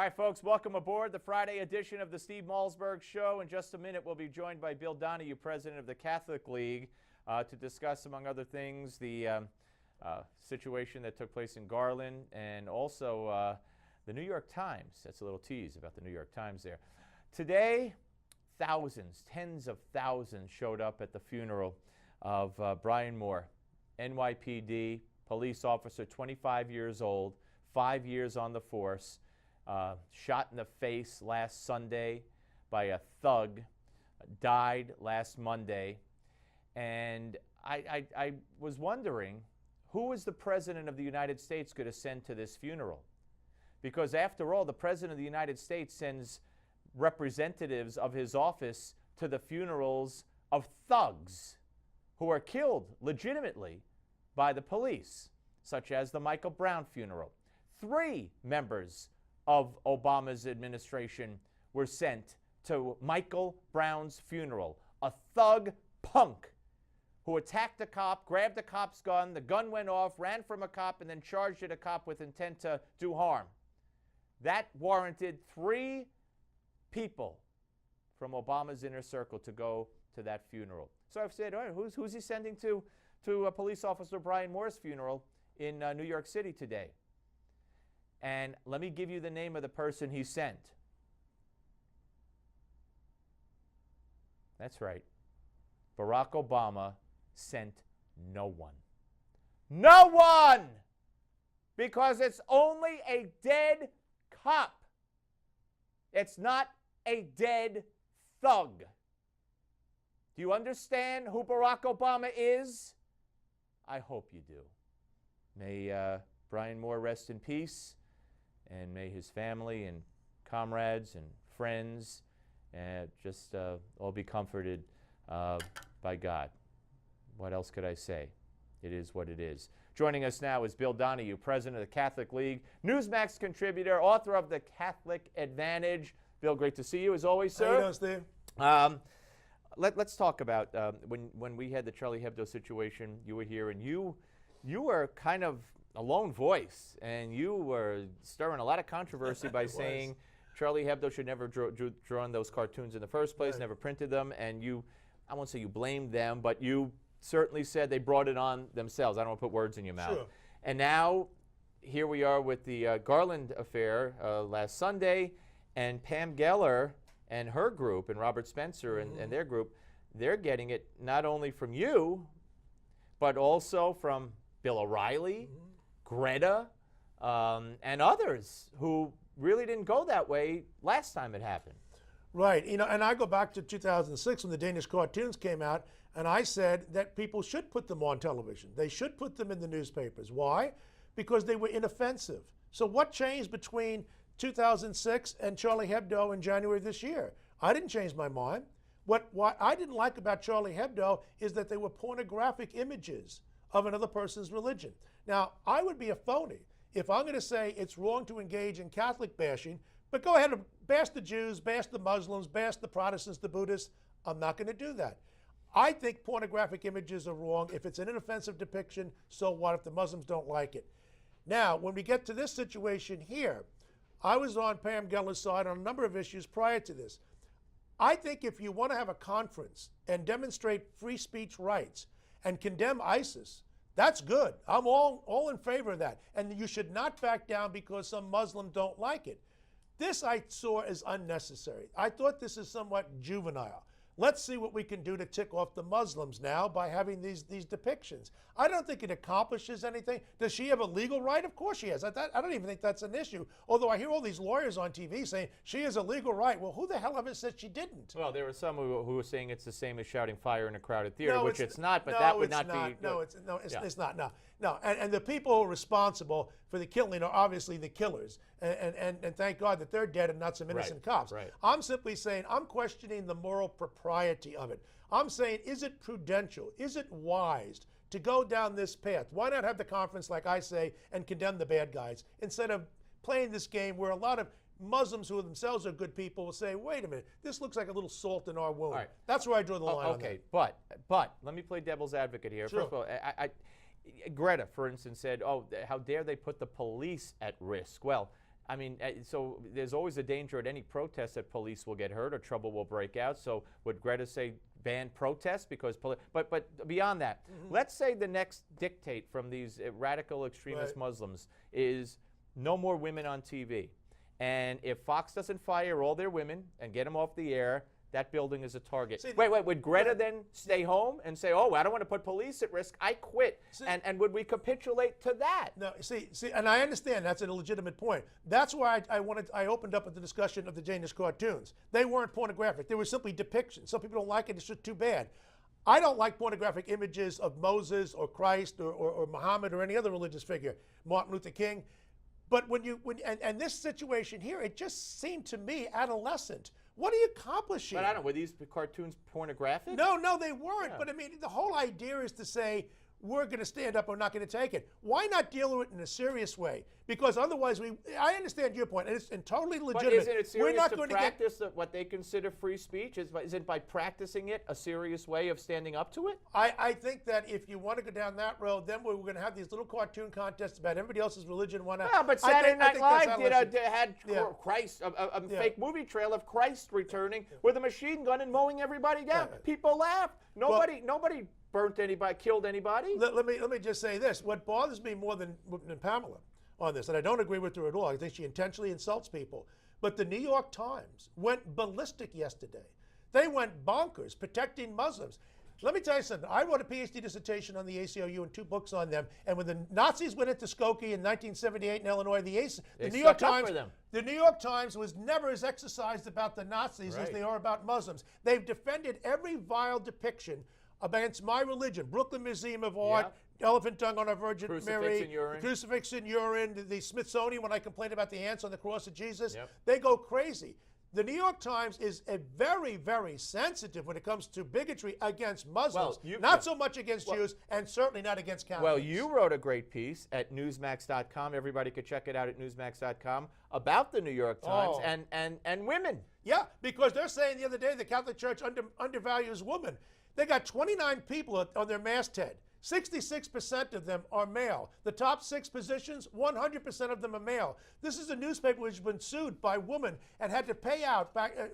All right, folks, welcome aboard the Friday edition of the Steve Malzberg Show. In just a minute, we'll be joined by Bill Donohue, president of the Catholic League, to discuss, among other things, the situation that took place in Garland and also the New York Times. That's a little tease about the New York Times there. Today, thousands, tens of thousands showed up at the funeral of Brian Moore, NYPD police officer, 25 years old, 5 years on the force. Shot in the face last Sunday by a thug, died last Monday. And I was wondering, who is the President of the United States going to send to this funeral? Because after all, the President of the United States sends representatives of his office to the funerals of thugs who are killed legitimately by the police, such as the Michael Brown funeral. 3 members of Obama's administration were sent to Michael Brown's funeral. A thug punk who attacked a cop, grabbed a cop's gun, the gun went off, ran from a cop, and then charged at a cop with intent to do harm. That warranted 3 people from Obama's inner circle to go to that funeral. So I've said, all right, who's he sending to police officer Brian Moore's funeral in New York City today? And let me give you the name of the person he sent. That's right. Barack Obama sent no one. No one! Because it's only a dead cop. It's not a dead thug. Do you understand who Barack Obama is? I hope you do. May Brian Moore rest in peace. And may his family and comrades and friends just all be comforted by God. What else could I say? It is what it is. Joining us now is Bill Donohue, president of the Catholic League, Newsmax Contributor, author of The Catholic Advantage. Bill, great to see you as always, sir. How you doing, Steve? Let's talk about when we had the Charlie Hebdo situation. You were here, and you were kind of a lone voice, and you were stirring a lot of controversy by saying Charlie Hebdo should never drawn those cartoons in the first place, never printed them, and I won't say you blamed them, but you certainly said they brought it on themselves. I don't want to put words in your mouth. Sure. And now, here we are with the Garland affair last Sunday, and Pam Geller and her group, and Robert Spencer and their group, they're getting it not only from you, but also from Bill O'Reilly, Greta, and others who really didn't go that way last time it happened. Right. You know, and I go back to 2006 when the Danish cartoons came out, and I said that people should put them on television. They should put them in the newspapers. Why? Because they were inoffensive. So what changed between 2006 and Charlie Hebdo in January of this year? I didn't change my mind. What I didn't like about Charlie Hebdo is that they were pornographic images of another person's religion. Now, I would be a phony if I'm going to say it's wrong to engage in Catholic bashing, but go ahead and bash the Jews, bash the Muslims, bash the Protestants, the Buddhists. I'm not going to do that. I think pornographic images are wrong. If it's an inoffensive depiction, so what if the Muslims don't like it? Now, when we get to this situation here, I was on Pam Geller's side on a number of issues prior to this. I think if you want to have a conference and demonstrate free speech rights and condemn ISIS, that's good. I'm all in favor of that. And you should not back down because some Muslims don't like it. This I saw as unnecessary. I thought this is somewhat juvenile. Let's see what we can do to tick off the Muslims now by having these depictions. I don't think it accomplishes anything. Does she have a legal right? Of course she has. I don't even think that's an issue. Although I hear all these lawyers on TV saying she has a legal right. Well, who the hell ever said she didn't? Well, there were some who were saying it's the same as shouting fire in a crowded theater, which it's not, but that would not be. It's not. No. And the people who are responsible for the killing are obviously the killers. And thank God that they're dead and not some innocent cops. Right. I'm simply saying I'm questioning the moral propriety of it. I'm saying, is it prudential? Is it wise to go down this path? Why not have the conference, like I say, and condemn the bad guys instead of playing this game where a lot of Muslims who themselves are good people will say, wait a minute, this looks like a little salt in our wound. Right. That's where I draw the line on okay, that. but let me play devil's advocate here. Sure. First of all, Greta, for instance, said, oh, how dare they put the police at risk? Well, I mean, so there's always a danger at any protest that police will get hurt or trouble will break out. So would Greta say ban protests because but beyond that, let's say the next dictate from these radical extremist Muslims is no more women on TV. And if Fox doesn't fire all their women and get them off the air, that building is a target. See, wait, would Greta then stay home and say, oh, I don't want to put police at risk, I quit? And would we capitulate to that? No, see, and I understand that's a legitimate point. That's why I opened up with the discussion of the Danish cartoons. They weren't pornographic. They were simply depictions. Some people don't like it. It's just too bad. I don't like pornographic images of Moses or Christ or Muhammad or any other religious figure, Martin Luther King. But when this situation here, it just seemed to me adolescent. What are you accomplishing? But I don't know, were these cartoons pornographic? No, they weren't. Yeah. But I mean, the whole idea is to say, we're going to stand up, we're not going to take it. Why not deal with it in a serious way? Because otherwise, I understand your point, and it's totally legitimate. But isn't it serious we're not to going practice what they consider free speech? Is it by practicing it a serious way of standing up to it? I think that if you want to go down that road, then we're going to have these little cartoon contests about everybody else's religion. Yeah, but Saturday Night Live had Christ, a fake movie trail of Christ returning with a machine gun and mowing everybody down. People laughed. Nobody burnt anybody, killed anybody. Let me just say this. What bothers me more than Pamela on this, and I don't agree with her at all, I think she intentionally insults people, but the New York Times went ballistic yesterday. They went bonkers protecting Muslims. Let me tell you something. I wrote a PhD dissertation on the ACLU and 2 books on them, and when the Nazis went into Skokie in 1978 in Illinois, the New York Times was never as exercised about the Nazis as they are about Muslims. They've defended every vile depiction against my religion. Brooklyn Museum of Art, elephant tongue on a Virgin Mary, crucifix in urine, the Smithsonian, when I complained about the ants on the cross of Jesus, they go crazy. The New York Times is very, very sensitive when it comes to bigotry against Muslims. Not so much against Jews, and certainly not against Catholics. Well, you wrote a great piece at Newsmax.com. Everybody could check it out at Newsmax.com about the New York Times and women. Yeah, because they're saying the other day the Catholic Church undervalues women. They got 29 people on their masthead. 66% of them are male. The top 6 positions, 100% of them are male. This is a newspaper which has been sued by women and had to pay out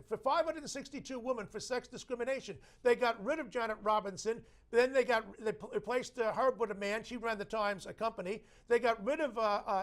for 562 women for sex discrimination. They got rid of Janet Robinson. Then they replaced her with a man. She ran the Times, a company. They got rid of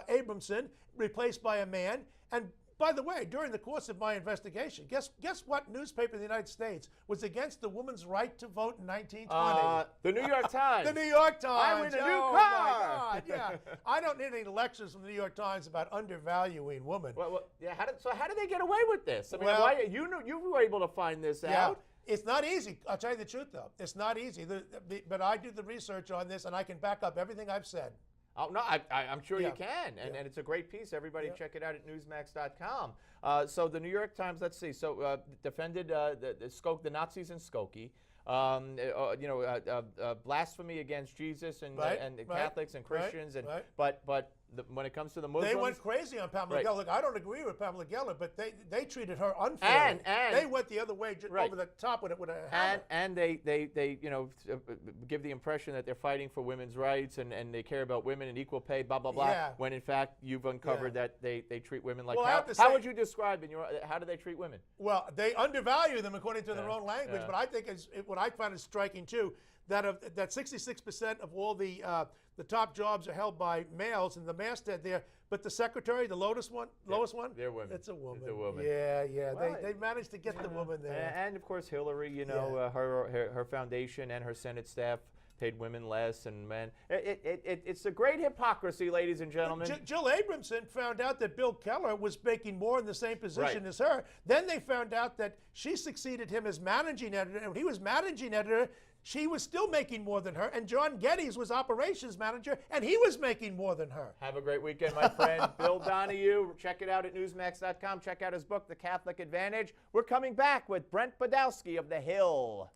Abramson, replaced by a man. And by the way, during the course of my investigation, guess what newspaper in the United States was against the woman's right to vote in 1920? The New York Times. The New York Times. I win a new car. My God, yeah. I don't need any lectures from the New York Times about undervaluing women. How did they get away with this? I mean, you were able to find this out. It's not easy. I'll tell you the truth, though. It's not easy. But I do the research on this, and I can back up everything I've said. Oh, no, I'm sure you can, and it's a great piece. Everybody check it out at Newsmax.com. So the New York Times, let's see, defended the Nazis in Skokie, blasphemy against Jesus and Catholics and Christians, but when it comes to the Muslims, they went crazy on Pamela Geller. Look, I don't agree with Pamela Geller, but they treated her unfairly. And they went the other way, over the top with a hammer. And they give the impression that they're fighting for women's rights and they care about women and equal pay, blah blah blah. Yeah. When in fact you've uncovered that they treat women like how would you describe how do they treat women? Well, they undervalue them according to their own language. But I think what I find is striking too. That 66% of all the top jobs are held by males in the masthead there, but the secretary, the lowest one, they're women. It's a woman. It's a woman. Yeah. Well, they managed to get the woman there. And of course Hillary, her foundation and her Senate staff paid women less and men. It's a great hypocrisy, ladies and gentlemen. Jill Abramson found out that Bill Keller was making more in the same position as her. Then they found out that she succeeded him as managing editor, and when he was managing editor, she was still making more than her, and John Geddes was operations manager, and he was making more than her. Have a great weekend, my friend. Bill Donohue, check it out at Newsmax.com. Check out his book, The Catholic Advantage. We're coming back with Brent Badowski of The Hill.